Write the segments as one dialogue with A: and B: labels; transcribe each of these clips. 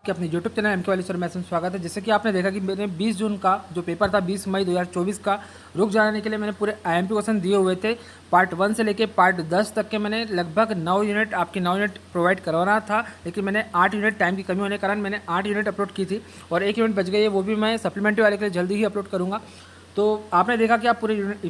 A: आपके अपने YouTube channel M के वाली सर में स्वागत है। जैसे कि आपने देखा कि मैंने 20 जून का जो पेपर था 20 मई 2024 का रुक जाने के लिए मैंने पूरे आईएमपी क्वेश्चन दिए हुए थे। पार्ट 1 से लेके पार्ट 10 तक के मैंने लगभग 9 यूनिट आपके 9 यूनिट प्रोवाइड करवाना था, लेकिन मैंने 8 यूनिट टाइम की कमी होने के कारण मैंने 8 यूनिट अपलोड की थी और 1 यूनिट बच गई है, वो भी मैं सप्लीमेंट्री वाले के लिए जल्दी ही अपलोड करूँगा। तो आपने देखा कि आप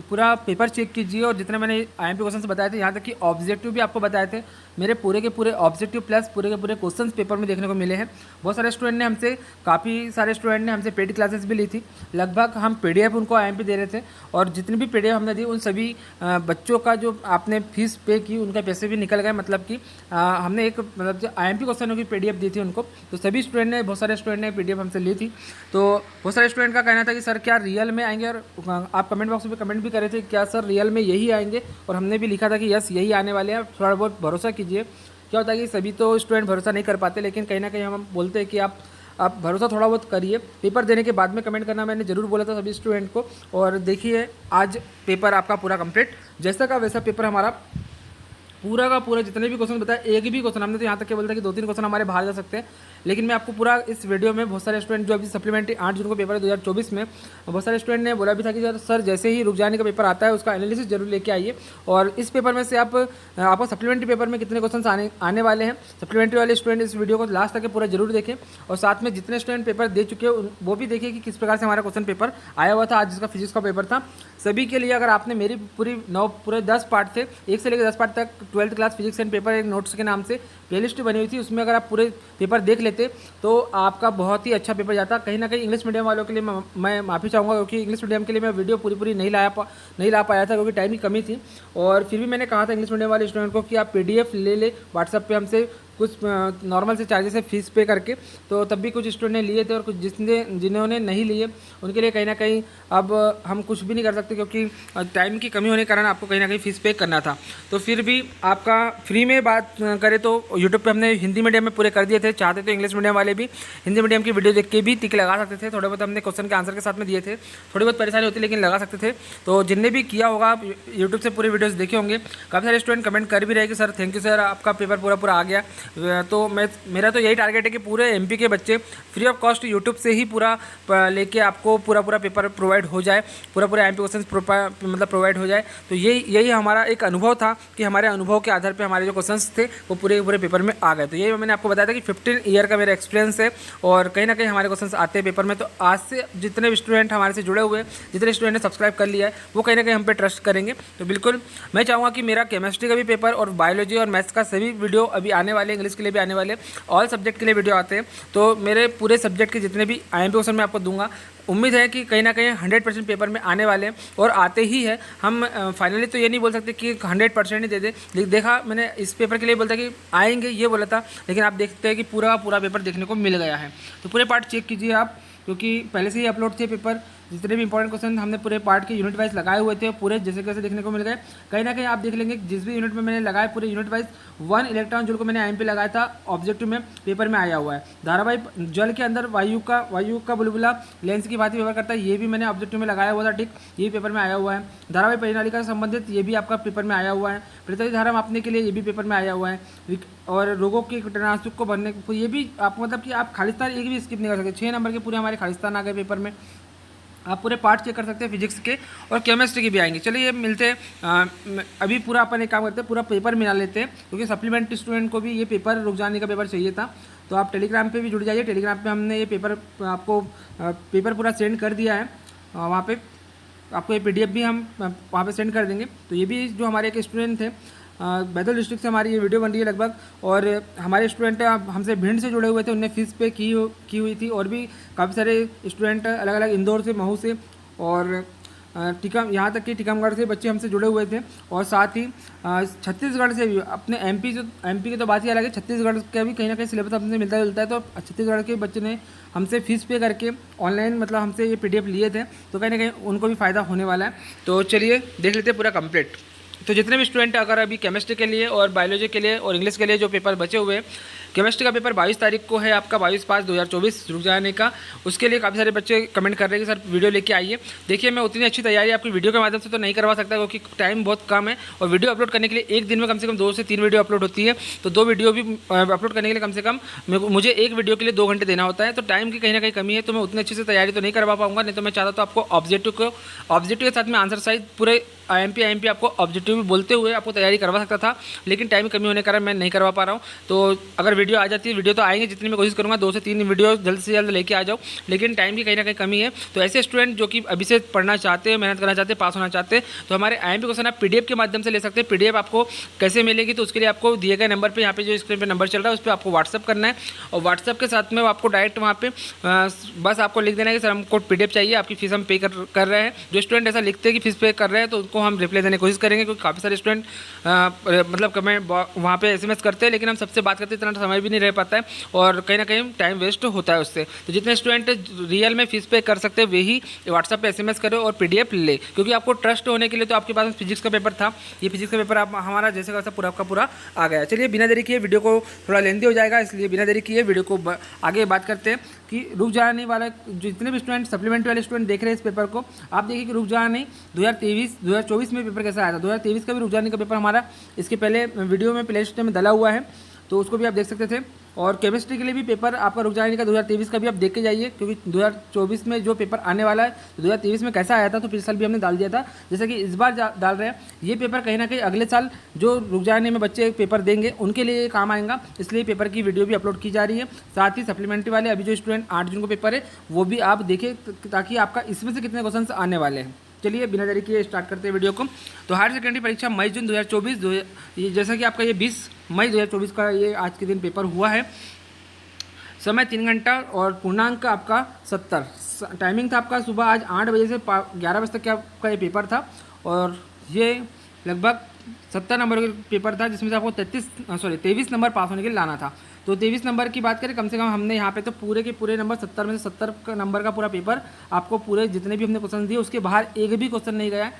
A: पूरा पेपर चेक कीजिए और जितने मैंने आईएमपी क्वेश्चंस बताए थे, यहाँ तक कि ऑब्जेक्टिव भी आपको बताए थे। मेरे पूरे के पूरे ऑब्जेक्टिव प्लस पूरे के पूरे क्वेश्चंस पेपर में देखने को मिले हैं। बहुत सारे स्टूडेंट ने हमसे काफ़ी सारे स्टूडेंट ने हमसे पेड क्लासेस भी ली थी। लगभग हम पीडीएफ उनको आईएमपी दे रहे थे और जितनी भी पीडीएफ हमने दी उन सभी बच्चों का जो आपने फीस पे की उनका पैसे भी निकल गए। मतलब कि हमने एक मतलब जो आईएमपी क्वेश्चनों की पीडीएफ दी थी उनको, तो सभी स्टूडेंट ने बहुत सारे स्टूडेंट ने पीडीएफ हमसे ली थी। तो बहुत सारे स्टूडेंट का कहना था कि सर क्या रियल में आएंगे, और आप कमेंट बॉक्स में कमेंट भी कर रहे थे क्या सर रियल में यही आएंगे, और हमने भी लिखा था कि यस यही आने वाले हैं, थोड़ा बहुत भरोसा कीजिए। क्या होता है कि सभी तो स्टूडेंट भरोसा नहीं कर पाते, लेकिन कहीं ना कहीं हम बोलते हैं कि आप भरोसा थोड़ा बहुत करिए। पेपर देने के बाद में कमेंट करना मैंने ज़रूर बोला था सभी स्टूडेंट को। और देखिए आज पेपर आपका पूरा कंप्लीट, जैसा का वैसा पेपर हमारा पूरा का पूरा जितने भी क्वेश्चन बताए, एक भी क्वेश्चन हमने तो यहाँ तक के बोलता है कि 2-3 क्वेश्चन हमारे बाहर जा सकते हैं, लेकिन मैं आपको पूरा इस वीडियो में बहुत सारे स्टूडेंट जो अभी सप्लीमेंट्री 8 जून को पेपर है 2024 में, बहुत सारे स्टूडेंट ने बोला भी था कि सर जैसे ही रुक जाने का पेपर आता है उसका एनालिसिस जरूर लेके आइए। और इस पेपर में से आपको सप्लीमेंट्री पेपर में कितने क्वेश्चन आने वाले हैं, सप्लीमेंट्री वाले स्टूडेंट इस वीडियो को लास्ट तक पूरा जरूर देखें। और साथ में जितने स्टूडेंट पेपर दे चुके हैं वो भी देखिए कि किस प्रकार से हमारा क्वेश्चन पेपर आया हुआ था। आज जिसका फिजिक्स का पेपर था सभी के लिए, अगर आपने मेरी पूरे 10 पार्ट थे, 1 से लेकर 10 पार्ट तक 12th class physics and paper एक नोट्स के नाम से प्लेलिस्ट बनी हुई थी, उसमें अगर आप पूरे पेपर देख लेते तो आपका बहुत ही अच्छा पेपर जाता। कहीं ना कहीं इंग्लिश मीडियम वालों के लिए मैं माफ़ी चाहूँगा, क्योंकि इंग्लिश मीडियम के लिए मैं वीडियो पूरी नहीं ला पाया था क्योंकि टाइम की कमी थी। और फिर भी मैंने कहा था इंग्लिश मीडियम वाले स्टूडेंट को कि आप पीडीएफ ले व्हाट्सएप पे हमसे कुछ नॉर्मल से चार्जेस है फीस पे करके, तो तब भी कुछ स्टूडेंट ने लिए थे और कुछ जिन्होंने नहीं लिए उनके लिए कहीं ना कहीं अब हम कुछ भी नहीं कर सकते, क्योंकि टाइम की कमी होने के कारण आपको कहीं ना कहीं फ़ीस पे करना था। तो फिर भी आपका फ्री में बात करें तो यूट्यूब पे हमने हिंदी मीडियम में पूरे कर दिए थे। चाहते तो इंग्लिश मीडियम वाले भी हिंदी मीडियम की वीडियो देख के भी टिक लगा सकते थे, थोड़े बहुत हमने क्वेश्चन के आंसर के साथ में दिए थे। थोड़ी बहुत परेशानी होती लेकिन लगा सकते थे। तो जिनने भी किया होगा आप यूट्यूब से पूरे वीडियोज़ देखे होंगे। काफ़ी सारे स्टूडेंट कमेंट कर भी रहे कि सर थैंक यू सर, आपका पेपर पूरा आ गया। तो मेरा तो यही टारगेट है कि पूरे एमपी के बच्चे फ्री ऑफ कॉस्ट यूट्यूब से ही पूरा लेके आपको पूरा पेपर प्रोवाइड हो जाए, पूरा एमपी क्वेश्चन मतलब प्रोवाइड हो जाए। तो यही हमारा एक अनुभव था कि हमारे अनुभव के आधार पे हमारे जो क्वेश्चंस थे वो पूरे पेपर में आ गए। तो यही मैंने आपको बताया था कि 15 ईयर का मेरा एक्सपीरियंस है और कहीं ना कहीं हमारे क्वेश्चंस आते हैं पेपर में। तो आज से जितने भी स्टूडेंट हमारे से जुड़े हुए, जितने स्टूडेंट ने सब्सक्राइब कर लिया है, वो कहीं ना कहीं हम पे ट्रस्ट करेंगे। तो बिल्कुल मैं चाहूँगा कि मेरा केमिस्ट्री का भी पेपर और बायोलॉजी और मैथ्स का सभी वीडियो अभी आने वाले, इंग्लिश के लिए भी आने वाले, ऑल सब्जेक्ट के लिए वीडियो आते हैं। तो मेरे पूरे सब्जेक्ट के जितने भी आईएमपी क्वेश्चन मैं आपको दूंगा, उम्मीद है कि कहीं ना कहीं 100% पेपर में आने वाले हैं और आते ही है। हम फाइनली तो ये नहीं बोल सकते कि 100% ही दे दे। देखा मैंने इस पेपर के लिए बोलता कि आएंगे ये बोला था, लेकिन आप देखते हैं कि पूरा पेपर देखने को मिल गया है। तो पूरे पार्ट चेक कीजिए आप, क्योंकि पहले से ही अपलोड थे पेपर। जितने भी इंपॉर्टेंट क्वेश्चन हमने पूरे पार्ट के यूनिट वाइज लगाए हुए थे, पूरे जैसे कैसे देखने को मिल गए। कहीं ना कहीं आप देख लेंगे जिस भी यूनिट में मैंने लगाए पूरे यूनिट वाइज 1 इलेक्ट्रॉन जूल को मैंने आईएमपी लगाया था, ऑब्जेक्टिव में पेपर में आया हुआ है। धारावाहिक जल के अंदर वायु का बुलबुला लेंस की भांति व्यवहार करता है, ये भी मैंने ऑब्जेक्टिव में लगाया हुआ था, ठीक, ये पेपर में आया हुआ है। धारावाहिक परिनालिका से संबंधित ये भी आपका पेपर में आया हुआ है। प्रतिरोधी धारा मापने के लिए ये भी पेपर में आया हुआ है। और रोगों के कीटनाशक को भरने ये भी आपको, मतलब कि आप खालिस्तान एक भी स्किप नहीं कर सकते। 6 नंबर के पूरे हमारे खालिस्तान आ गए पेपर में। आप पूरे पार्ट चेक कर सकते हैं, फिजिक्स के और केमिस्ट्री के भी आएंगे। चलिए मिलते हैं। अभी पूरा अपन एक काम करते हैं, पूरा पेपर मिला लेते हैं, क्योंकि सप्लीमेंट्री स्टूडेंट को भी ये पेपर रुक जाने का पेपर चाहिए था। तो आप टेलीग्राम पे भी जुड़ जाइए। टेलीग्राम पे हमने ये पेपर आपको पेपर पूरा सेंड कर दिया है। वहाँ पे आपको ये PDF भी हम वहाँ पे सेंड कर देंगे। तो ये भी जो हमारे एक स्टूडेंट थे बैतूल डिस्ट्रिक्ट से हमारी ये वीडियो बन रही है लगभग, और हमारे स्टूडेंट हमसे भिंड से जुड़े हुए थे, उनने फीस पे की हुई थी। और भी काफ़ी सारे स्टूडेंट अलग अलग इंदौर से, महू से और यहाँ तक कि टीकमगढ़ से बच्चे हमसे जुड़े हुए थे। और साथ ही छत्तीसगढ़ से भी अपने एमपी की तो बात ही अलग है, छत्तीसगढ़ का भी कहीं ना कहीं सिलेबस हमसे मिलता जुलता है। तो छत्तीसगढ़ के बच्चे ने हमसे फीस पे करके ऑनलाइन मतलब हमसे ये PDF लिए थे, तो कहीं ना कहीं उनको भी फ़ायदा होने वाला है। तो चलिए देख लेते हैं पूरा कंप्लीट। तो जितने भी स्टूडेंट अगर अभी केमिस्ट्री के लिए और बायोलॉजी के लिए और इंग्लिश के लिए जो पेपर बचे हुए हैं, केमिस्ट्री का पेपर 22 तारीख को है आपका, 22/5/2024 रुक जाने का। उसके लिए काफ़ी सारे बच्चे कमेंट कर रहे हैं कि सर वीडियो लेके आइए। देखिए मैं उतनी अच्छी तैयारी आपकी वीडियो के माध्यम से तो नहीं करवा सकता, क्योंकि टाइम बहुत कम है और वीडियो अपलोड करने के लिए एक दिन में कम से कम 2 से 3 वीडियो अपलोड होती है। तो 2 वीडियो भी अपलोड करने के लिए कम से कम मुझे एक वीडियो के लिए 2 घंटे देना होता है। तो टाइम की कहीं ना कहीं कमी है, तो मैं उतनी अच्छे से तैयारी तो नहीं करवा पाऊंगा। नहीं तो मैं चाहता तो आपको ऑब्जेक्टिव के साथ में आंसर साइज पूरे IMP आपको ऑब्जेक्टिव भी बोलते हुए आपको तैयारी करवा सकता था, लेकिन टाइम की कमी होने के कारण मैं नहीं करवा पा रहा हूँ। तो अगर वीडियो आ जाती है, वीडियो तो आएंगे, जितनी मैं कोशिश करूँगा 2 से 3 वीडियो जल्द से जल्द लेके आ जाऊँ, लेकिन टाइम की कहीं ना कहीं कमी है। तो ऐसे स्टूडेंट जो कि अभी से पढ़ना चाहते हैं, मेहनत करना चाहते हैं, पास होना चाहते हैं, तो हमारे IMP क्वेश्चन आप PDF के माध्यम से ले सकते हैं। PDF आपको कैसे मिलेगी, तो उसके लिए आपको दिए गए नंबर पर, यहाँ पे जो स्क्रीन पर नंबर चल रहा है उस पर आपको व्हाट्सअप करना है, और व्हाट्सअप के साथ में आपको डायरेक्ट वहाँ पे बस आपको लिख देना है कि सर हमको PDF चाहिए, आपकी फीस हम पे कर रहे हैं। जो स्टूडेंट ऐसा लिखते हैं कि फीस पे कर रहे हैं, तो उनको हम रिप्लाई देने की कोशिश करेंगे, क्योंकि काफ़ी सारे स्टूडेंट मतलब कमेंट वहाँ पे SMS करते हैं, लेकिन हम सबसे बात करते इतना समय भी नहीं रह पाता है और कहीं ना कहीं टाइम वेस्ट होता है उससे। तो जितने स्टूडेंट रियल में फीस पे कर सकते हैं वही व्हाट्सएप पे SMS करो और PDF ले, क्योंकि आपको ट्रस्ट होने के लिए तो आपके पास फिजिक्स का पेपर था, ये फिजिक्स का पेपर आप हमारा जैसे का पूरा का पूरा आ गया। चलिए बिना देरी किए, वीडियो को थोड़ा लेंथी हो जाएगा, इसलिए बिना देरी किए वीडियो को आगे बात करते हैं कि रुक जाने वाला जितने भी स्टूडेंट सप्लीमेंट्री वाले स्टूडेंट देख रहे हैं इस पेपर को, आप देखिए कि रुक जाना नहीं 2023-2024 में पेपर कैसा आया था। 2023 का भी रुक जाने का पेपर हमारा इसके पहले वीडियो में प्ले लिस्ट में डला हुआ है, तो उसको भी आप देख सकते थे। और केमिस्ट्री के लिए भी पेपर आपका रुक जाने का 2023 का भी आप देख के जाइए, क्योंकि 2024 में जो पेपर आने वाला है, तो 2023 में कैसा आया था तो पिछले साल भी हमने डाल दिया था, जैसे कि इस बार डाल रहे हैं। ये पेपर कहीं ना कहीं अगले साल जो रुक जाने में बच्चे पेपर देंगे उनके लिए काम आएगा, इसलिए पेपर की वीडियो भी अपलोड की जा रही है। साथ ही सप्लीमेंट्री वाले अभी जो स्टूडेंट 8 जून को पेपर है वो भी आप देखें, ताकि आपका इसमें से कितने क्वेश्चन आने वाले हैं। चलिए बिना देरी किए स्टार्ट करते हैं वीडियो को। तो हायर सेकेंडरी परीक्षा मई-जून 2024, जैसा कि आपका ये 20 मई 2024 का ये आज के दिन पेपर हुआ है। समय 3 घंटा और पूर्णांक आपका 70। टाइमिंग था आपका सुबह आज 8 बजे से 11 बजे तक का आपका ये पेपर था, और ये लगभग 70 नंबर का पेपर था, जिसमें से आपको 23 नंबर पास होने के लिए लाना था। तो 23 नंबर की बात करें, कम से कम हमने यहाँ पे तो पूरे के पूरे नंबर 70 में से 70 का नंबर का पूरा पेपर आपको पूरे जितने भी हमने क्वेश्चन दिए उसके बाहर एक भी क्वेश्चन नहीं गया।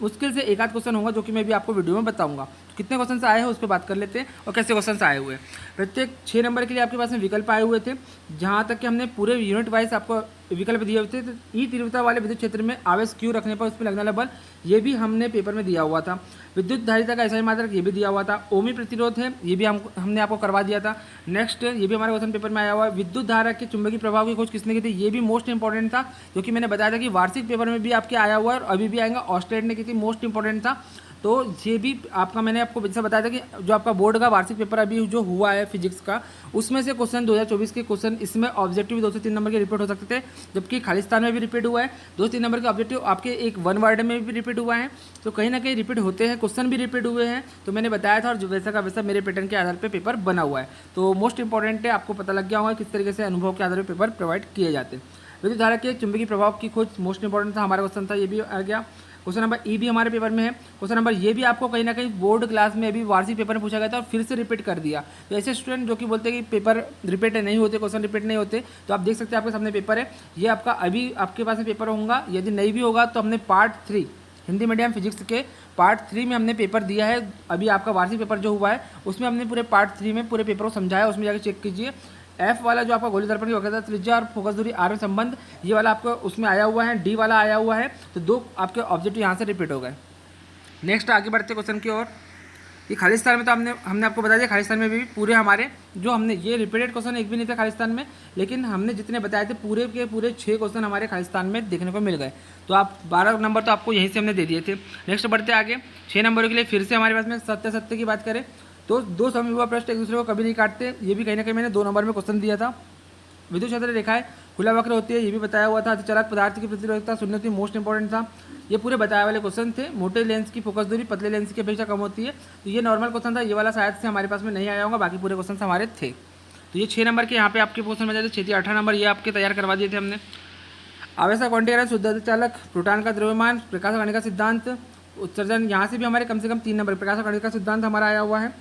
A: मुश्किल से एक आध क्वेश्चन होगा, जो कि मैं भी आपको वीडियो में बताऊंगा। तो कितने क्वेश्चन आए हैं उस पर बात कर लेते हैं और कैसे क्वेश्चन आए हुए हैं। प्रत्येक 6 नंबर के लिए आपके पास में विकल्प आए हुए थे, जहाँ तक कि हमने पूरे यूनिट वाइज आपको विकल्प दिए हुए थे। तो ई तीव्रता वाले विद्युत क्षेत्र में आवेश क्यू रखने पर उसमें लगने वाला बल, ये भी हमने पेपर में दिया हुआ था। विद्युत धारिता का ऐसा ही मात्रक, ये भी दिया हुआ था। ओमी प्रतिरोध है, ये भी हमने आपको करवा दिया था। नेक्स्ट ये भी हमारे क्वेश्चन पेपर में आया हुआ है। विद्युत धारा के चुंबकीय प्रभाव की खोज किसने की थी, ये भी मोस्ट इंपॉर्टेंट था, क्योंकि मैंने बताया था कि वार्षिक पेपर में भी आपके आया हुआ है और अभी भी आएगा। ऑस्ट्रेट ने की थी, मोस्ट इंपॉर्टेंट था। तो ये भी आपका मैंने आपको जैसा बताया था कि जो आपका बोर्ड का वार्षिक पेपर अभी जो हुआ है फिजिक्स का, उसमें से क्वेश्चन 2024 के क्वेश्चन इसमें ऑब्जेक्टिव 2 से 3 नंबर के रिपीट हो सकते थे, जबकि खालिस्तान में भी रिपीट हुआ है। 2 से 3 नंबर के ऑब्जेक्टिव आपके एक 1 वर्ड में भी रिपीट हुआ है, तो कहीं ना कहीं रिपीट होते हैं, क्वेश्चन भी रिपीट हुए हैं। तो मैंने बताया था, और जो वैसा का वैसा मेरे पैटर्न के आधार पर पेपर बना हुआ है। तो मोस्ट इंपॉर्टेंट है, आपको पता लग गया होगा किस तरीके से अनुभव के आधार पर पेपर प्रोवाइड किए जाते हैं। विद्युत धारा के चुंबकीय प्रभाव की खोज मोस्ट इंपॉर्टेंट था, हमारा क्वेश्चन था, ये भी आ गया। क्वेश्चन नंबर ई भी हमारे पेपर में है। क्वेश्चन नंबर ये भी आपको कहीं ना कहीं बोर्ड क्लास में अभी वार्षिक पेपर में पूछा गया था और फिर से रिपीट कर दिया। तो ऐसे स्टूडेंट जो कि बोलते हैं कि पेपर रिपीट नहीं होते, क्वेश्चन रिपीट नहीं होते, तो आप देख सकते हैं आपके सामने पेपर है, ये आपका अभी आपके पास में पेपर होगा। यदि नहीं भी होगा तो हमने पार्ट 3 हिंदी मीडियम फिजिक्स के पार्ट 3 में हमने पेपर दिया है। अभी आपका वार्षिक पेपर जो हुआ है उसमें हमने पूरे पार्ट 3 में पूरे पेपर को समझाया, उसमें जाकर चेक कीजिए। एफ वाला जो आपका गोली दर्पण की वक्रता त्रिज्या और फोकस दूरी आर में संबंध, ये वाला आपको उसमें आया हुआ है। डी वाला आया हुआ है, तो 2 आपके ऑब्जेक्टिव यहाँ से रिपीट हो गए। नेक्स्ट आगे बढ़ते क्वेश्चन की ओर। ये खालिस्तान में तो हमने आपको बता दिया, खालिस्तान में भी पूरे हमारे जो हमने ये रिपीटेड क्वेश्चन एक भी नहीं था खालिस्तान में, लेकिन हमने जितने बताए थे पूरे के पूरे 6 क्वेश्चन हमारे खालिस्तान में देखने को मिल गए। तो आप 12 नंबर तो आपको यहीं से हमने दे दिए थे। नेक्स्ट बढ़ते आगे 6 नंबरों के लिए फिर से हमारे पास में सत्य की बात करें तो 2 समविभव पृष्ठ एक दूसरे को कभी नहीं काटते, ये भी कहीं ना कहीं मैंने 2 नंबर में क्वेश्चन दिया था। विद्युत क्षेत्र रेखाएं खुला वक्र होती है, ये भी बताया हुआ था। अतिचालक पदार्थ की प्रतिरोधकता शून्य होती है, मोस्ट इंपॉर्टेंट था। ये पूरे बताए वाले क्वेश्चन थे। मोटे लेंस की फोकस दूरी पतले लेंस की अपेक्षा कम होती है, तो ये नॉर्मल क्वेश्चन था, ये वाला शायद से हमारे पास में नहीं आया होगा, बाकी पूरे क्वेश्चन हमारे थे। तो ये 6 नंबर के यहाँ पे आपके क्वेश्चन में जाते 6 18 नंबर ये आपके तैयार करवा दिए थे हमने। आवेशा क्वांटिकरण, शुद्ध चालक, प्रोटॉन का द्रव्यमान, प्रकाश कणिका सिद्धांत, उत्सर्जन, यहाँ से भी हमारे कम से कम 3 नंबर प्रकाश कणिका सिद्धांत हमारा आया हुआ है।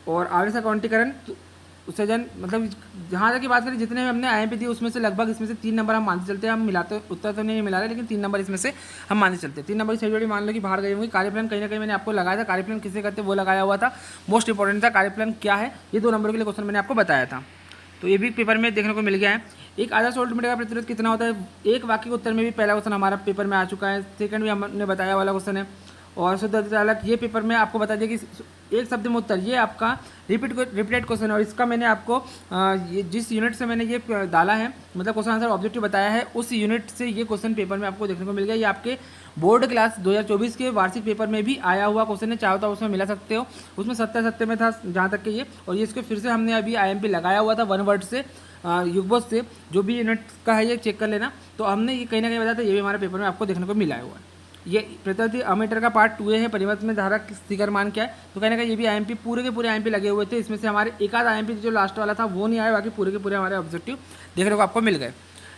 A: और आवेशा क्वांटिकरण उससे मतलब जहाँ तक की बात करें जितने हमने IMP दिए उसमें से लगभग इसमें से 3 नंबर हम मानते चलते हैं। हम मिलाते उत्तर तो नहीं मिला रहे, लेकिन 3 नंबर इसमें से हम मानते चलते हैं। 3 नंबर सही जोड़ी मान लो कि बाहर गई होंगी। कार्यप्लान कहीं ना कहीं मैंने आपको लगाया था, कार्यप्लान किसे करते वो लगाया हुआ था, मोस्ट इंपॉर्टेंट था कार्यप्लान क्या है, ये 2 नंबर के लिए क्वेश्चन मैंने आपको बताया था। तो ये भी पेपर में देखने को मिल गया है। एक आदर्श वोल्टमीटर का प्रतिरोध कितना होता है, एक वाक्य के उत्तर में भी पहला क्वेश्चन हमारा पेपर में आ चुका है, सेकंड भी हमने बताया वाला क्वेश्चन है। और शुद्ध चालक ये पेपर में आपको बता दिया कि एक शब्द में उत्तर, ये आपका रिपीटेड क्वेश्चन है। और इसका मैंने आपको ये जिस यूनिट से मैंने ये डाला है, मतलब क्वेश्चन आंसर ऑब्जेक्टिव बताया है, उस यूनिट से ये क्वेश्चन पेपर में आपको देखने को मिल गया। ये आपके बोर्ड क्लास 2024 के वार्षिक पेपर में भी आया हुआ क्वेश्चन है, चाहो तो उसमें मिला सकते हो। उसमें 70 में था जहाँ तक कि ये, और ये इसको फिर से हमने अभी IMP लगाया हुआ था 1 वर्ड से, युगबोध से, जो भी यूनिट का है ये चेक कर लेना। तो हमने ये कहीं ना कहीं बताया था, ये भी हमारे पेपर में आपको देखने को मिला हुआ है। ये प्रतिरोधी अमीटर का पार्ट 2 है, परिवर्त में धारा शिखर मान क्या है, तो कहने का ये भी IMP पूरे के पूरे IMP लगे हुए थे। इसमें से हमारे एक आध IMP जो लास्ट वाला था वो नहीं आया, बाकी पूरे के पूरे हमारे ऑब्जेक्टिव देखने को आपको मिल गए।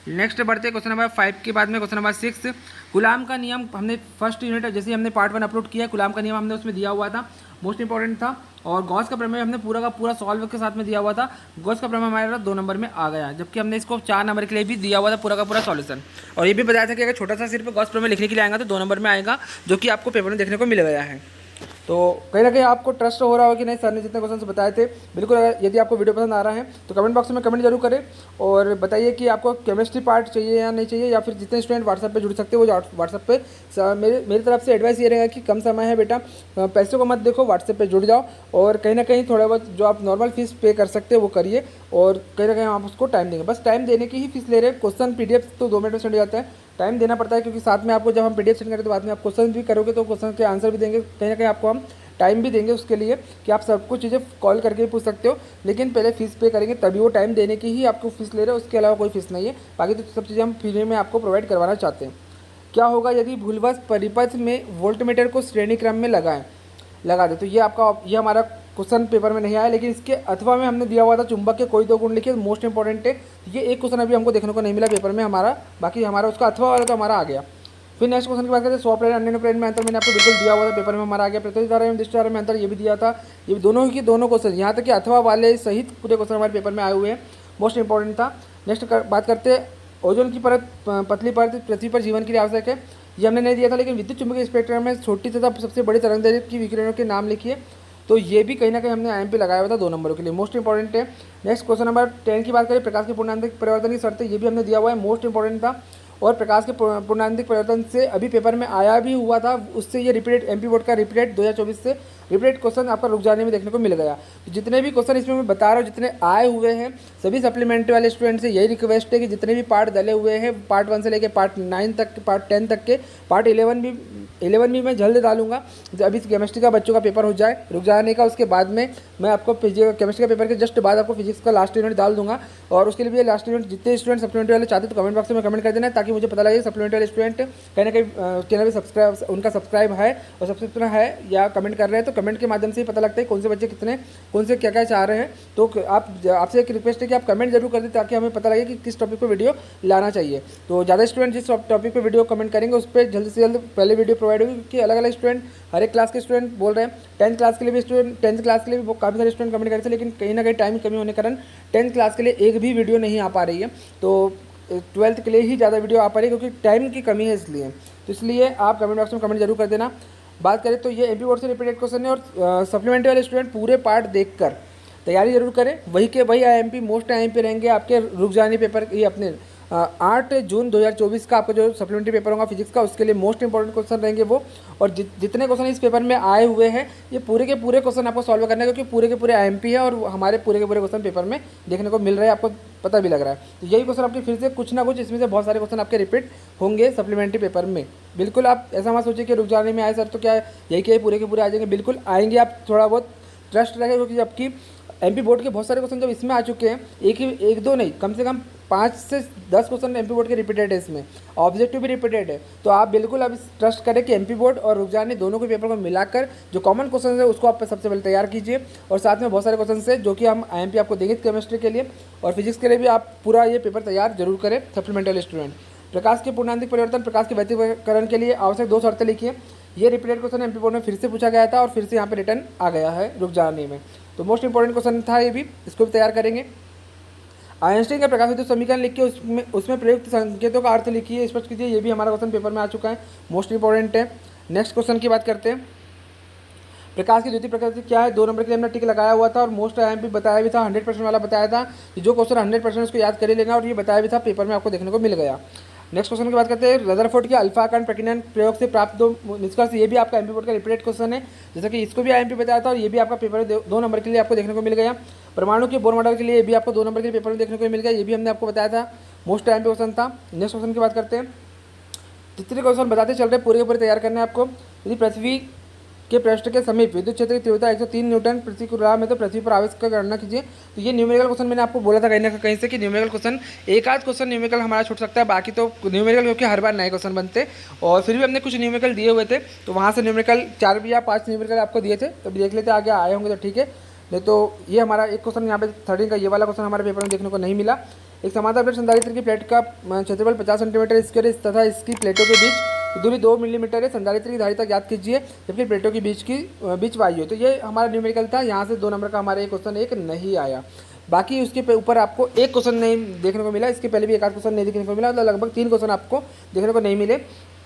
A: नेक्स्ट बढ़ते क्वेश्चन नंबर 5 के बाद में क्वेश्चन नंबर 6, गुलाम का नियम। हमने फर्स्ट यूनिट जैसे हमने पार्ट 1 अपलोड किया, गुलाम का नियम हमने उसमें दिया हुआ था, मोस्ट इंपॉर्टेंट था। और गॉस का प्रमेय हमने पूरा का पूरा सॉल्व के साथ में दिया हुआ था। गॉस का प्रमेय हमारे 2 नंबर में आ गया, जबकि हमने इसको 4 नंबर के लिए भी दिया हुआ था पूरा का पूरा सॉल्यूशन। और ये भी बताया था कि अगर छोटा सा सिर्फ गॉस प्रमेय लिखने के लिए आएगा तो 2 नंबर में आएगा, जो कि आपको पेपर में देखने को मिल गया है। तो कहीं ना कहीं आपको ट्रस्ट हो रहा हो कि नहीं सर ने जितने क्वेश्चन बताए थे बिल्कुल। यदि आपको वीडियो पसंद आ रहा है तो कमेंट बॉक्स में कमेंट जरूर करें और बताइए कि आपको केमिस्ट्री पार्ट चाहिए या नहीं चाहिए, या फिर जितने स्टूडेंट व्हाट्सएप पे जुड़ सकते हो वो व्हाट्सएप पे। मेरी तरफ से एडवाइस ये रहेगा कि कम समय है बेटा, पैसे को मत देखो, व्हाट्सएप पे जुड़ जाओ और कहीं ना कहीं थोड़ा बहुत जो आप नॉर्मल फीस पे कर सकते हो वो करिए, और कहीं ना कहीं आप उसको टाइम देंगे। बस टाइम देने की ही फीस ले रहे हैं। क्वेश्चन PDF तो 2 मिनट में सेंड हो जाता है, टाइम देना पड़ता है, क्योंकि साथ में आपको जब हम PDF सेंड करें तो बाद में आप क्वेश्चन भी करोगे तो क्वेश्चन के आंसर भी देंगे, कहीं ना कहीं आपको हम टाइम भी देंगे उसके लिए कि आप सब कुछ चीज़ें कॉल करके भी पूछ सकते हो। लेकिन पहले फीस पे करेंगे तभी, वो टाइम देने की ही आपको फीस ले रहे हो, उसके अलावा कोई फीस नहीं है। बाकी तो सब चीज़ें हम फ्री में आपको प्रोवाइड करवाना चाहते हैं। क्या होगा यदि भूलवश परिपथ में वोल्टमीटर को श्रेणी क्रम में लगा दे, तो ये हमारा क्वेश्चन पेपर में नहीं आया, लेकिन इसके अथवा में हमने दिया हुआ था चुंबक के कोई 2 गुण लिखिए, मोस्ट इंपॉर्टेंट है। ये एक क्वेश्चन अभी हमको देखने को नहीं मिला पेपर में हमारा, बाकी हमारा उसका अथवा वाला तो हमारा आ गया। फिर नेक्स्ट क्वेश्चन की बात करते हैं, स्वप्रेरण अन्य प्रेरण में अंतर मैंने आपको बिल्कुल दिया हुआ था, पेपर में हमारा आ गया। प्रतिरोधी धारा एवं दृष्टि धारा में अंतर ये भी दिया था। ये दोनों क्वेश्चन, यहाँ तक कि अथवा वाले सहित पूरे क्वेश्चन हमारे पेपर में आए हुए हैं, मोस्ट इंपॉर्टेंट था। नेक्स्ट बात करते हैं, ओजोन की परत पतली परत पृथ्वी पर जीवन के लिए आवश्यक है, ये हमने नहीं दिया था। लेकिन विद्युत चुंबकीय स्पेक्ट्रम में छोटी तथा सबसे बड़ी तरंगदैर्घ्य की विकिरणों के नाम लिखिए, तो ये भी कहीं ना कहीं हमने IMP लगाया हुआ था 2 नंबरों के लिए, मोस्ट इंपॉर्टेंट है। नेक्स्ट क्वेश्चन नंबर 10 की बात करें, प्रकाश के पूर्णांक परिवर्तन की शर्तें, ये भी हमने दिया हुआ है, मोस्ट इंपॉर्टेंट था। और प्रकाश के पूर्णांक परिवर्तन से अभी पेपर में आया भी हुआ था, उससे ये रिपीटेड MP बोर्ड का रिपीटेड 2024 से रिपीटेड क्वेश्चन आपका रुक जाने में देखने को मिल गया। तो जितने भी क्वेश्चन इसमें मैं बता रहा हूँ, जितने आए हुए हैं, सभी सप्लीमेंट्री वाले स्टूडेंट से यही रिक्वेस्ट है कि जितने भी पार्ट डले हुए हैं, पार्ट 1 से लेकर पार्ट 9 तक, पार्ट 10 तक के, पार्ट 11 भी मैं जल्द डालूंगा। अभी केमिस्ट्री का बच्चों का पेपर हो जाए रुक जाने का, उसके बाद में मैं आपको केमिस्ट्री का पेपर के जस्ट बाद आपको फिजिक्स का लास्ट यूनिट डाल दूंगा। और उसके लिए लास्ट यूनिट जितने स्टूडेंट सप्लीमेंट्री वाले चाहते तो कमेंट बॉक्स में कमेंट कर देना, ताकि मुझे पता लगे सप्लीमेंट्री वाले स्टूडेंट कहीं ना कहीं चैनल पर उनका सब्सक्राइब है और सब्सक्रिप्शन है या कमेंट कर रहे हैं। तो कमेंट के माध्यम से ही पता लगता है कौन से बच्चे कौन से क्या क्या चाह रहे हैं। तो आपसे एक रिक्वेस्ट है कि आप कमेंट जरूर कर दें, ताकि हमें पता लगे कि किस टॉपिक पर वीडियो लाना चाहिए। तो ज़्यादा स्टूडेंट जिस टॉपिक पर वीडियो कमेंट करेंगे उस पर जल्द से जल्द पहले वीडियो प्रोवाइड होगी, क्योंकि अलग अलग स्टूडेंट, हर एक क्लास के स्टूडेंट बोल रहे हैं। 10th क्लास के लिए भी स्टूडेंट, 10th क्लास के लिए भी काफ़ी सारे स्टूडेंट कमेंट कर रहे थे, लेकिन कहीं ना कहीं टाइम की कमी होने के कारण 10th क्लास के लिए एक भी वीडियो नहीं आ पा रही है। तो 12th के लिए ही ज़्यादा वीडियो आ पा रही है, क्योंकि टाइम की कमी है इसलिए। तो इसलिए आप कमेंट बॉक्स में कमेंट जरूर कर देना। बात करें तो ये MP बोर्ड से रिपीटेड क्वेश्चन है, और सप्लीमेंट्री वाले स्टूडेंट पूरे पार्ट देखकर तैयारी जरूर करें। वही के वही IMP मोस्ट IMP रहेंगे आपके रुक जाने पेपर, ये अपने 8 जून 2024 का आपका जो सप्लीमेंट्री पेपर होगा फिजिक्स का, उसके लिए मोस्ट इंपॉर्टेंट क्वेश्चन रहेंगे वो। और जितने क्वेश्चन इस पेपर में आए हुए हैं, ये पूरे के पूरे क्वेश्चन आपको सॉल्व करना है, क्योंकि पूरे के पूरे IMP है और हमारे पूरे के पूरे क्वेश्चन पेपर में देखने को मिल रहे हैं, आपको पता भी लग रहा है। तो यही क्वेश्चन आपके फिर से कुछ ना कुछ इसमें से बहुत सारे क्वेश्चन आपके रिपीट होंगे सप्लीमेंट्री पेपर में। बिल्कुल आप ऐसा मत सोचिए कि रुक जाने में आए सर तो क्या यही के पूरे के पूरे आ जाएंगे, बिल्कुल आएंगे। आप थोड़ा बहुत ट्रस्ट रखें, क्योंकि जबकि MP बोर्ड के बहुत सारे क्वेश्चन जब इसमें आ चुके हैं, एक दो नहीं, कम से कम 5 से 10 क्वेश्चन MP बोर्ड के रिपीटेड है, इसमें ऑब्जेक्टिव भी रिपीटेड है। तो आप बिल्कुल अब ट्रस्ट करें कि MP बोर्ड और रुक जाने दोनों के पेपर को मिलाकर जो कॉमन क्वेश्चन है उसको आप सबसे पहले तैयार कीजिए, और साथ में बहुत सारे क्वेश्चन है जो कि हम IMP आपको देंगे केमिस्ट्री के लिए और फिजिक्स के लिए भी। आप पूरा ये पेपर तैयार जरूर करें सप्लीमेंट्री स्टूडेंट। प्रकाश के पूर्णांक परिवर्तन, प्रकाश के व्यतिकरण के लिए आवश्यक 2 शर्तें लिखिए। ये रिपीटेड क्वेश्चन MP बोर्ड में फिर से पूछा गया था और फिर से यहाँ पे रिटर्न आ गया है रुक जाने में। तो मोस्ट इंपॉर्टेंट क्वेश्चन था ये भी, इसको भी तैयार करेंगे। आइंस्टीन का प्रकाशित समीकरण लिख के उसमें प्रयुक्त संकेतों का अर्थ लिखिए, स्पष्ट कीजिए। ये भी हमारा क्वेश्चन पेपर में आ चुका है, मोस्ट इंपॉर्टेंट है। नेक्स्ट क्वेश्चन की बात करते हैं। प्रकाश की द्वितीय प्रकृति क्या है? 2 नंबर के लिए हमने टिक लगाया हुआ था और मोस्ट आईएमपी बताया भी था, 100% वाला बताया था कि जो क्वेश्चन 100% उसको याद कर ही लेना, और ये बताया भी था, पेपर में आपको देखने को मिल गया। नेक्स्ट क्वेश्चन की बात करते हैं। रदरफोर्ड के अल्फा कण प्रकीर्णन प्रयोग से प्राप्त 2 निष्कर्ष। ये भी आपका एमपी बोर्ड का रिपीटेड क्वेश्चन है, जैसे कि इसको भी आईएमपी बताया था और ये भी आपका पेपर में 2 नंबर के लिए आपको देखने को मिल गया। परमाणु के बोर मॉडल के लिए भी आपको 2 नंबर के पेपर में देखने को मिल गया, ये भी हमने आपको बताया था, मोस्ट आईएमपी क्वेश्चन था। नेक्स्ट क्वेश्चन की बात करते हैं। जितने क्वेश्चन बताते चल रहे पूरे के पूरे तैयार करने हैं आपको। यदि पृथ्वी के पृष्ठ के समीप विद्युत क्षेत्र की तीव्रता 103 न्यूटन प्रति किलोग्राम है तो पृथ्वी पर आवेश का गणना कीजिए। तो ये न्यूमेरिकल क्वेश्चन मैंने आपको बोला था कहीं ना कहीं से कि न्यूमेरिकल क्वेश्चन एक आध क्वेश्चन न्यूमेरिकल हमारा छूट सकता है, बाकी तो न्यूमेरिकल क्योंकि हर बार नए क्वेश्चन बनते, और फिर भी हमने कुछ न्यूमेरिकल दिए हुए थे, तो वहाँ से न्यूमेरिकल 4 या 5 न्यूमेरिकल आपको दिए थे, तो देख लेते आगे आए होंगे तो ठीक है। नहीं तो ये हमारा एक क्वेश्चन यहाँ पे 13 का ये वाला क्वेश्चन हमारे पेपर में देखने को नहीं मिला। एक समांतर प्लेट संधारित्र की प्लेट का क्षेत्रफल 50 सेंटीमीटर स्क्वायर तथा इसकी प्लेटों के बीच दूरी 2 मिलीमीटर है। संधारित्र की धारिता ज्ञात कीजिए जबकि प्लेटों के बीच वायु है। तो ये हमारा न्यूमेरिकल था, यहाँ से 2 नंबर का हमारा एक क्वेश्चन एक नहीं आया। बाकी उसके ऊपर आपको एक क्वेश्चन नहीं देखने को मिला, इसके पहले भी एक आध क्वेश्चन नहीं देखने को मिला, मतलब लगभग 3 क्वेश्चन आपको देखने को नहीं मिले,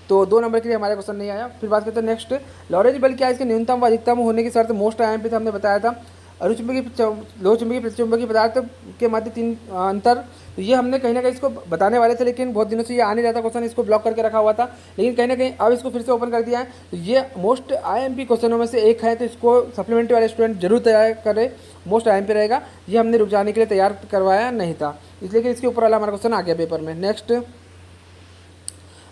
A: तो 2 नंबर के लिए हमारे क्वेश्चन नहीं आया। फिर बात करते हैं नेक्स्ट, लॉरेंज बल क्या है? इसके न्यूनतम व अधिकतम होने की शर्त मोस्ट आईएमपी था, हमने बताया था। लोह चुंबकीय प्रतिचुंबकीय पदार्थ के मध्य 3 अंतर, तो ये हमने कहीं ना कहीं इसको बताने वाले थे, लेकिन बहुत दिनों से ये आ नहीं रहा था क्वेश्चन, इसको ब्लॉक करके रखा हुआ था, लेकिन कहीं ना कहीं अब इसको फिर से ओपन कर दिया है। तो ये मोस्ट आईएमपी क्वेश्चनों में से एक है, तो इसको सप्लीमेंट्री वाले स्टूडेंट जरूर तैयार करें, मोस्ट आईएमपी रहेगा। ये हमने रुक जाने के लिए तैयार करवाया नहीं था, इसलिए कि इसके ऊपर वाला हमारा क्वेश्चन आ गया पेपर में। नेक्स्ट,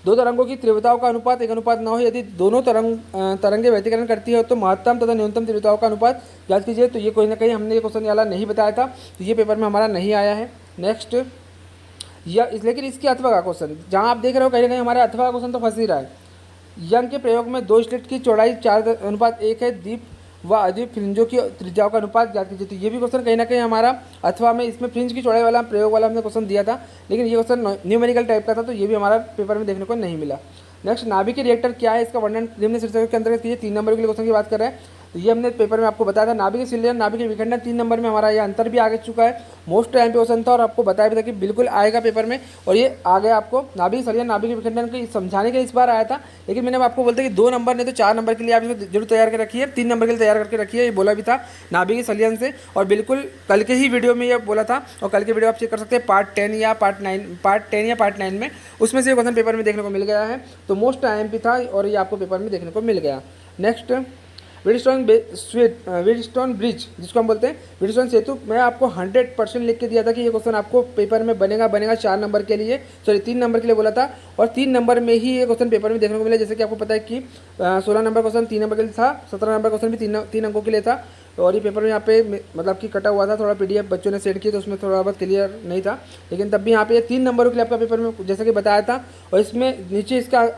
A: 2 तरंगों की तीव्रताओं का अनुपात 1:9 है। यदि दोनों तरंगे व्यतिकरण करती है तो महत्तम तथा न्यूनतम तीव्रताओं का अनुपात याद कीजिए। तो ये कोई ना कहीं हमने ये क्वेश्चन वाला नहीं बताया था, तो ये पेपर में हमारा नहीं आया है। नेक्स्ट, लेकिन इसकी अथवा का क्वेश्चन जहाँ आप देख रहे हो कहीं ना कहीं हमारा अथवा का क्वेश्चन तो फंस ही रहा है। यंग के प्रयोग में 2 स्लिट की चौड़ाई 4:1 है। दीप व अदीप फ्रिंजों की त्रिज्याओं का अनुपात याद कीजिए। तो ये भी क्वेश्चन कहीं ना कहीं हमारा अथवा में, इसमें फ्रिंज की चौड़ाई वाला प्रयोग वाला हमने क्वेश्चन दिया था, लेकिन ये क्वेश्चन न्यूमेरिकल टाइप का था, तो ये भी हमारा पेपर में देखने को नहीं मिला। नेक्स्ट, नाभिक रिएक्टर क्या है? इसका वर्णन निम्न शीर्षकों के अंतर्गत कीजिए। 3 नंबर के लिए क्वेश्चन की बात कर रहे हैं, तो ये हमने पेपर में आपको बताया था। नाभिक सिलियन, नाभिक विखंडन 3 नंबर में हमारा ये अंतर भी आगे चुका है, मोस्ट आईएमपी क्वेश्चन था और आपको बताया भी था कि बिल्कुल आएगा पेपर में, और ये आ गया आपको। नाभिक सलियन नाभिक विखंडन को समझाने के इस बार आया था, लेकिन मैंने आपको बोलता कि 2 नंबर नहीं तो 4 नंबर के लिए आप इसको जरूर तैयार कर रखिए, 3 नंबर के लिए तैयार करके रखिए, ये बोला भी था नाभिक सलियन से, और बिल्कुल कल के ही वीडियो में ये बोला था, और कल के वीडियो आप चेक कर सकते हैं पार्ट 10 या पार्ट 9 में, उसमें से क्वेश्चन पेपर में देखने को मिल गया है, तो मोस्ट आईएमपी था और ये आपको पेपर में देखने को मिल गया। नेक्स्ट, व्हीटस्टोन ब्रिज जिसको हम बोलते हैं व्हीटस्टोन सेतु, मैं आपको 100% लिख के दिया था कि ये क्वेश्चन आपको पेपर में बनेगा 4 नंबर के लिए, सॉरी 3 नंबर के लिए बोला था, और 3 नंबर में ही ये क्वेश्चन पेपर में देखने को मिला। जैसे कि आपको पता है कि 16 नंबर क्वेश्चन 3 नंबर के लिए था, 17 नंबर क्वेश्चन भी 3 अंकों के लिए था, और ये पेपर में यहाँ पे मतलब कि कटा हुआ था, थोड़ा PDF बच्चों ने सेट किया तो उसमें थोड़ा बहुत क्लियर नहीं था, लेकिन तब भी यहाँ पे 3 नंबरों के लिए आपका पेपर में जैसा कि बताया था। और इसमें नीचे इसका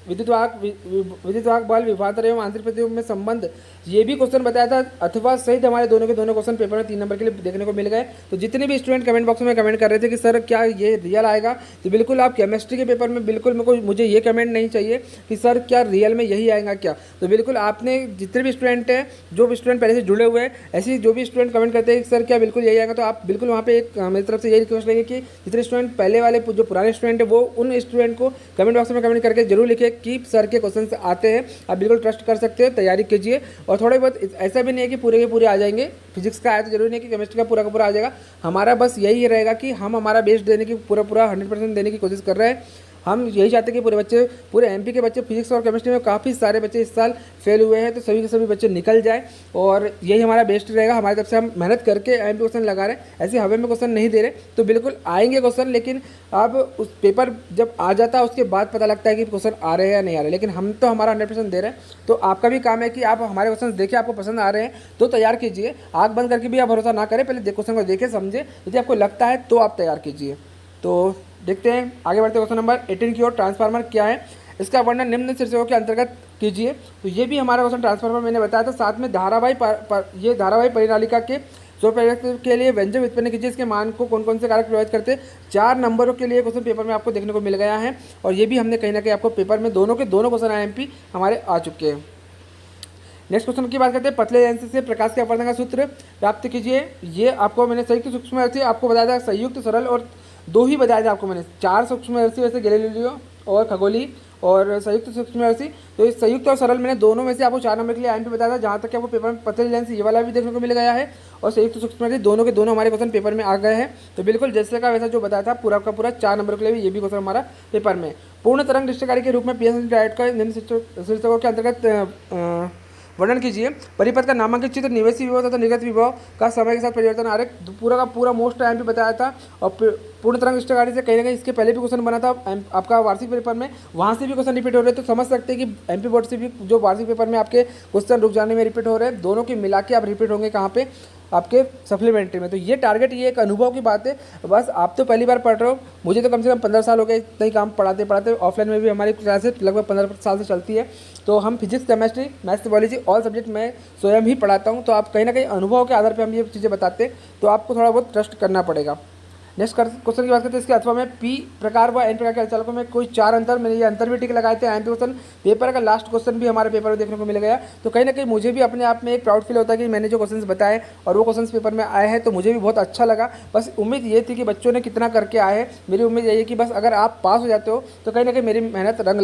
A: विद्युत वाहक बल विभवांतर एवं आंतरिक प्रतिबिंब में संबंध, ये भी क्वेश्चन बताया था, अथवा सहित हमारे दोनों के दोनों क्वेश्चन पेपर में 3 नंबर के लिए देखने को मिल गए। तो जितने भी स्टूडेंट कमेंट बॉक्स में कमेंट कर रहे थे कि सर क्या ये रियल आएगा, तो बिल्कुल आप केमिस्ट्री के पेपर में बिल्कुल मुझे ये कमेंट नहीं चाहिए कि सर क्या रियल में यही आएगा क्या। तो बिल्कुल आपने जितने भी स्टूडेंट हैं, जो भी स्टूडेंट पहले से जुड़े हुए हैं, ऐसे जो भी स्टूडेंट कमेंट करते हैं कि सर क्या बिल्कुल यही आएगा, तो आप बिल्कुल वहाँ पे एक मेरी तरफ से यही रिक्वेस्ट रहेगी कि जितने स्टूडेंट पहले वाले जो पुराने स्टूडेंट है वो उन स्टूडेंट को कमेंट बॉक्स में कमेंट करके जरूर लिखे कि सर के क्वेश्चन आते हैं, आप बिल्कुल ट्रस्ट कर सकते हैं, तैयारी कीजिए। और थोड़े बहुत ऐसा भी नहीं है कि पूरे के पूरे आ जाएंगे, फिजिक्स का आया तो जरूरी नहीं कि केमिस्ट्री का पूरा आ जाएगा। हमारा बस यही रहेगा कि हम हमारा बेस्ट देने की पूरा 100% देने की कोशिश कर रहे हैं। हम यही चाहते हैं कि पूरे MP के बच्चे फिजिक्स और केमिस्ट्री में काफ़ी सारे बच्चे इस साल फेल हुए हैं, तो सभी के सभी बच्चे निकल जाए, और यही हमारा बेस्ट रहेगा। हमारी तरफ से हम मेहनत करके MP क्वेश्चन लगा रहे हैं, ऐसे हवे में क्वेश्चन नहीं दे रहे, तो बिल्कुल आएंगे क्वेश्चन, लेकिन अब उस पेपर जब आ जाता है उसके बाद पता लगता है कि क्वेश्चन आ रहे हैं या नहीं आ रहे, लेकिन हम तो हमारा 100% दे रहे हैं। तो आपका भी काम है कि आप हमारे क्वेश्चन देखें, आपको पसंद आ रहे हैं तो तैयार कीजिए, आँख बंद करके भी आप भरोसा ना करें, पहले क्वेश्चन को देखें समझे, यदि आपको लगता है तो आप तैयार कीजिए। तो देखते हैं आगे बढ़ते क्वेश्चन नंबर 18 की ओर। ट्रांसफार्मर क्या है? इसका वर्णन निम्न शीर्षकों के अंतर्गत कीजिए। तो ये भी हमारा क्वेश्चन ट्रांसफार्मर मैंने बताया था, साथ में धारावाही परिनालिका के के लिए व्यंजक व्युत्पन्न कीजिए। इसके मान को कौन कौन से कारक प्रभावित करते हैं? 4 नंबरों के लिए क्वेश्चन पेपर में आपको देखने को मिल गया है, और ये भी हमने कहीं ना कहीं आपको पेपर में दोनों के दोनों क्वेश्चन IMP हमारे आ चुके हैं। नेक्स्ट क्वेश्चन की बात करते हैं, पतले लेंस से प्रकाश के अपवर्तन का सूत्र प्राप्त कीजिए। ये आपको मैंने संयुक्त सूक्ष्मदर्शी आपको बताया था, संयुक्त सरल और दो ही बताया था आपको मैंने, 4 सूक्ष्मदर्शी वैसे गैलीलियो और खगोली और संयुक्त सूक्ष्मदर्शी। तो इस संयुक्त और सरल मैंने दोनों में से आपको 4 नंबर के लिए आईएमपी बताया था। जहाँ तक कि आपको पेपर में पतले लेंस ये वाला भी देखने को मिल गया है और संयुक्त सूक्ष्मदर्शी दोनों के दोनों हमारे क्वेश्चन पेपर में आ गए हैं। तो बिल्कुल जैसे का वैसा जो बताया था पूरा का पूरा 4 नंबर के लिए ये भी क्वेश्चन हमारा पेपर में। पूर्ण तरंग दृष्टिकारी के रूप में पीएसएनसी डायरेक्ट का निम्न शीर्षकों के अंतर्गत वर्णन कीजिए। परिपथ का नामांकित चित्र, निवेशी विभव तथा निर्गत विभव का समय के साथ परिवर्तन आरेख, पूरा का पूरा मोस्ट टाइम भी बताया था। और पूर्ण तरंग दृष्टिकारी से कहीं ना कहीं इसके पहले भी क्वेश्चन बना था आपका वार्षिक पेपर में, वहाँ से भी क्वेश्चन रिपीट हो रहे हैं। तो समझ सकते हैं कि एमपी बोर्ड से भी जो वार्षिक पेपर में आपके क्वेश्चन रुक जाने में रिपीट हो रहे हैं, दोनों की मिला के आप रिपीट होंगे कहाँ पे, आपके सप्लीमेंट्री में। तो ये टारगेट, ये एक अनुभव की बात है। बस आप तो पहली बार पढ़ रहे हो, मुझे तो कम से कम 15 साल हो गए इतना ही काम पढ़ाते पढ़ाते। ऑफलाइन में भी हमारी क्लासेस लगभग 15 साल से चलती है। तो हम physics, chemistry, maths, biology all subject मैं स्वयं ही पढ़ाता हूँ। तो आप कहीं ना कहीं अनुभव के आधार पर हम ये चीज़ें बताते हैं, तो आपको थोड़ा बहुत ट्रस्ट करना पड़ेगा। नेक्स्ट क्वेश्चन की बात करते हैं, इसके अथवा में पी प्रकार व एन प्रकार के अर्धचालकों में कोई 4 अंतर, मैंने ये अंतर भी टिक लगाए थे। आईएमपी क्वेश्चन पेपर का लास्ट क्वेश्चन भी हमारे पेपर में देखने को मिल गया। तो कहीं ना कहीं मुझे भी अपने आप में एक प्राउड फील होता है कि मैंने जो क्वेश्चंस बताए और वो क्वेश्चंस पेपर में आए हैं, तो मुझे भी बहुत अच्छा लगा। बस उम्मीद ये थी कि बच्चों ने कितना करके आए हैं। मेरी उम्मीद यही है कि बस अगर आप पास हो जाते हो तो कहीं ना कहीं मेरी मेहनत रंग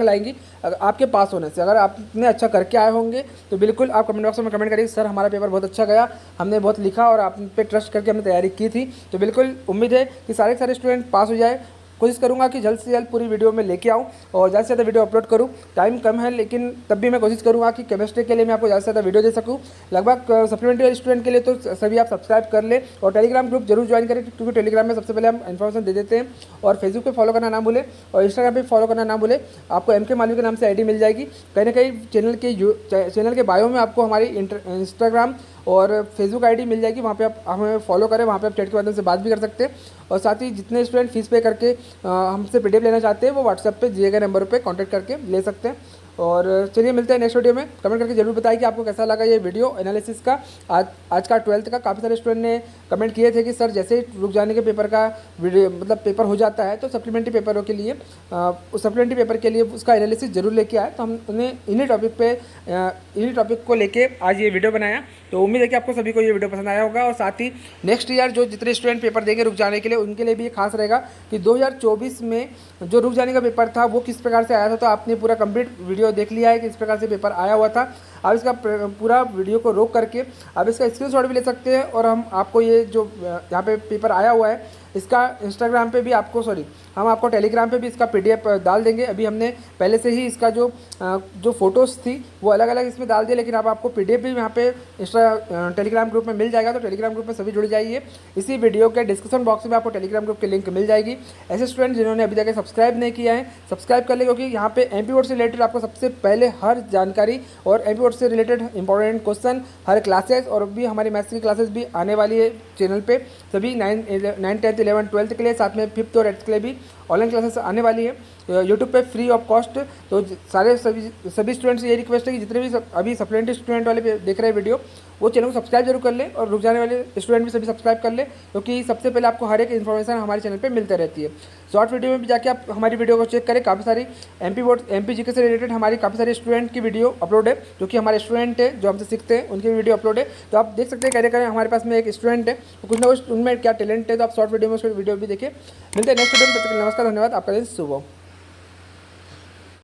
A: लाएंगी आपके पास होने से। अगर आपने अच्छा करके आए होंगे तो बिल्कुल आप कमेंट बॉक्स में कमेंट करिए, सर हमारा पेपर बहुत अच्छा गया, हमने बहुत लिखा और आप पे ट्रस्ट करके हमने तैयारी की थी। तो बिल्कुल उम्मीद है कि सारे स्टूडेंट पास हो जाए। कोशिश करूंगा कि जल्द से जल्द पूरी वीडियो में लेके आऊँ और ज़्यादा से ज़्यादा वीडियो अपलोड करूँ। टाइम कम है लेकिन तब भी मैं कोशिश करूँगा कि केमिस्ट्री के लिए मैं आपको ज़्यादा से ज़्यादा वीडियो दे सकूँ। लगभग सप्लीमेंट्री स्टूडेंट के लिए तो सभी आप सब्सक्राइब कर ले और टेलीग्राम ग्रुप जरूर ज्वाइन करें, क्योंकि टेलीग्राम में सबसे पहले हम इन्फॉर्मेशन दे देते हैं। और फेसबुक पे फॉलो करना ना भूलें और इंस्टाग्राम पे फॉलो करना ना भूलें। आपको MK मालवी के नाम से ID मिल जाएगी। कहीं ना कहीं चैनल के बायो में आपको हमारी इंस्टाग्राम और फेसबुक ID मिल जाएगी, वहाँ पे आप हमें फॉलो करें, वहाँ पे आप चैट के माध्यम से बात भी कर सकते हैं। और साथ ही जितने स्टूडेंट फीस पे करके हमसे PDF लेना चाहते हैं वो व्हाट्सएप पे दिए गए नंबर पे कांटेक्ट करके ले सकते हैं। और चलिए मिलते हैं नेक्स्ट वीडियो में। कमेंट करके जरूर बताइए कि आपको कैसा लगा ये वीडियो एनालिसिस का। आज का 12th का काफ़ी सारे स्टूडेंट ने कमेंट किए थे कि सर जैसे ही रुक जाने के पेपर का वीडियो पेपर हो जाता है तो सप्लीमेंट्री पेपरों के लिए उस सप्लीमेंट्री पेपर के लिए उसका एनालिसिस जरूर लेके आए। तो हम उन्हें इन्हीं टॉपिक को लेके आज ये वीडियो बनाया। तो उम्मीद है कि आपको सभी को ये वीडियो पसंद आया होगा। और साथ ही नेक्स्ट ईयर जो जितने स्टूडेंट पेपर देंगे रुक जाने के लिए, उनके लिए भी ये खास रहेगा कि 2024 में जो रुक जाने का पेपर था वो किस प्रकार से आया था। तो आपने पूरा कंप्लीट वीडियो देख लिया है कि इस प्रकार से पेपर आया हुआ था। आप इसका पूरा वीडियो को रोक करके आप इसका स्क्रीनशॉट भी ले सकते हैं। और हम आपको ये जो यहाँ पे पेपर आया हुआ है इसका इंस्टाग्राम पे भी हम आपको टेलीग्राम पे भी इसका PDF डाल देंगे। अभी हमने पहले से ही इसका जो फ़ोटोज़ थी वो अलग अलग इसमें डाल दिए, लेकिन अब आपको PDF भी यहाँ पे टेलीग्राम ग्रुप में मिल जाएगा। तो टेलीग्राम ग्रुप में सभी जुड़ जाइए। इसी वीडियो के डिस्क्रिप्शन बॉक्स में आपको टेलीग्राम ग्रुप की लिंक मिल जाएगी। ऐसे स्टूडेंट जिन्होंने अभी तक सब्सक्राइब नहीं किया है सब्सक्राइब कर ले, क्योंकि यहाँ पे MP बोर्ड से रिलेटेड आपको सबसे पहले हर जानकारी और MP बोर्ड से रिलेटेड इंपॉर्टेंट क्वेश्चन, हर क्लासेस और भी हमारी मैथ्स की क्लासेस भी आने वाली है चैनल पे। सभी 9, 10, 11, 12 के लिए, साथ में 5th और 8th के लिए भी ऑनलाइन क्लासेस आने वाली है यूट्यूब पे फ्री ऑफ कॉस्ट। तो सभी स्टूडेंट्स से ये रिक्वेस्ट है कि जितने भी अभी सप्लीमेंट्री स्टूडेंट वाले देख रहे हैं वीडियो, वो चैनल को सब्सक्राइब जरूर कर ले और रुक जाने वाले स्टूडेंट भी सभी सब्सक्राइब कर ले, क्योंकि सबसे पहले आपको हर एक इन्फॉर्मेशन हमारे चैनल पे मिलती रहती है। शॉर्ट वीडियो में भी जाके आप हमारी वीडियो को चेक करें, काफ़ी सारी MP GK से रिलेटेड हमारी काफ़ी सारे स्टूडेंट की वीडियो अपलोड है, जो कि हमारे स्टूडेंट है जो हमसे सीखते हैं उनकी वीडियो अपलोड है। तो आप देख सकते हैं करें हमारे पास में एक स्टूडेंट है, तो कुछ ना कुछ उनमें क्या टैलेंट है, तो आप शॉर्ट वीडियो में उसकी वीडियो भी देखें। मिलते हैं नेक्स्ट वीडियो में, तब तक नमस्कार, धन्यवाद, आपका दिन शुभ हो।